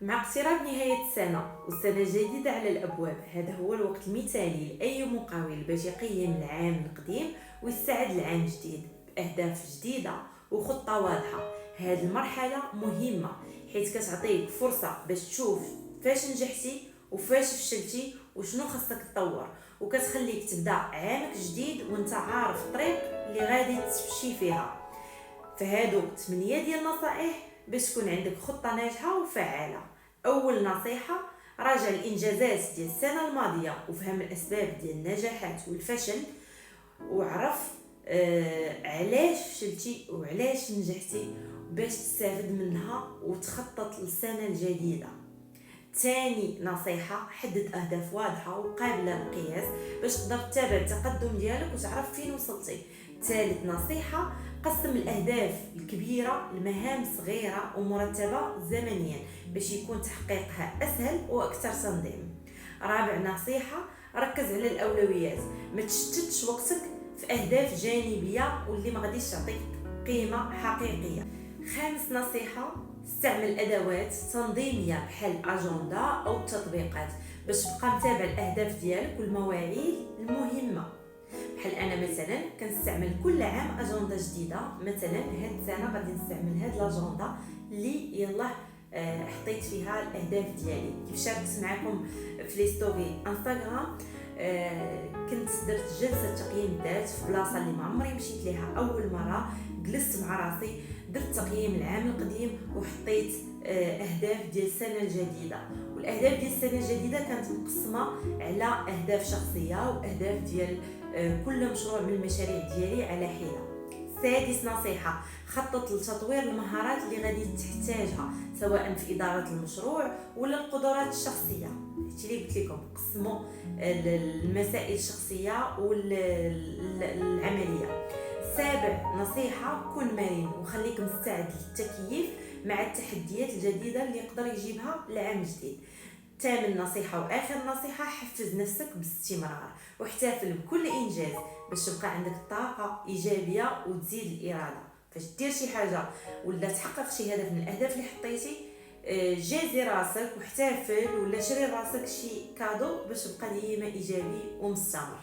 مع اقتراب نهاية السنة والسنة الجديدة على الأبواب، هذا هو الوقت المثالي لأي مقاول باش يقيم العام القديم ويستعد للعام الجديد بأهداف جديدة وخطة واضحة. هذه المرحلة مهمة حيث كتعطيك فرصة باش تشوف فاش نجحتي وفاش فشلتي وشنو خاصك تطور، وكتخليك تبدا عامك جديد وانت عارف الطريق اللي غادي تمشي فيها. فهادو 8 ديال النصائح باش تكون عندك خطة ناجحة وفعالة. أول نصيحة: راجع الإنجازات ديال السنة الماضية وفهم الأسباب ديال النجاحات والفشل، وعرف علاش فشلتي وعلاش نجحتي باش تستافد منها وتخطط للسنة الجديدة. تاني نصيحة: حدد أهداف واضحة وقابلة للقياس باش تقدر تتابع التقدم ديالك وتعرف فين وصلتي. ثالث نصيحة: قسم الأهداف الكبيرة لمهام صغيرة ومرتبة زمنيا باش يكون تحقيقها أسهل وأكثر تنظيم. رابع نصيحة: ركز على الأولويات، ما تشتتش وقتك في أهداف جانبية واللي ما غاديش تعطيك قيمة حقيقية. خامس نصيحة: استعمل أدوات تنظيمية بحال أجندة أو التطبيقات باش تبقى متابع الأهداف ديالك والمواعيد المهمة. بحال أنا مثلا كنستعمل كل عام أجندة جديدة، مثلا هاد السنة غادي نستعمل هاد الأجندة اللي يلا حطيت فيها الأهداف ديالي. كيف شاركت معكم في لي ستوري انستغرام، كنت درت جلسة تقييم الذات في بلاصة اللي ما عمري مشيت ليها أول مرة. جلست مع راسي، درت تقييم العام القديم وحطيت أهداف ديال السنة الجديدة. والأهداف ديال السنة الجديدة كانت مقسمة على أهداف شخصية وأهداف ديال كل مشروع من المشاريع ديالي على حدة. سادس نصيحة: خطط لتطوير المهارات اللي غادي تحتاجها سواء في إدارة المشروع ولا القدرات الشخصية. اللي قلت لكم قسموا المسائل الشخصية والعملية. سابع نصيحة: كن مرن وخليك مستعد للتكييف مع التحديات الجديدة اللي يقدر يجيبها العام الجديد. ثامن نصيحة وآخر نصيحة: حفز نفسك باستمرار واحتفل بكل إنجاز باش تبقى عندك طاقة إيجابية وتزيد الإرادة. فاش دير شي حاجة ولا تحقق شي هدف من الأهداف اللي حطيتي، جازي راسك واحتفل ولا شري راسك شي كادو باش تبقى ديما إيجابي ومستمر.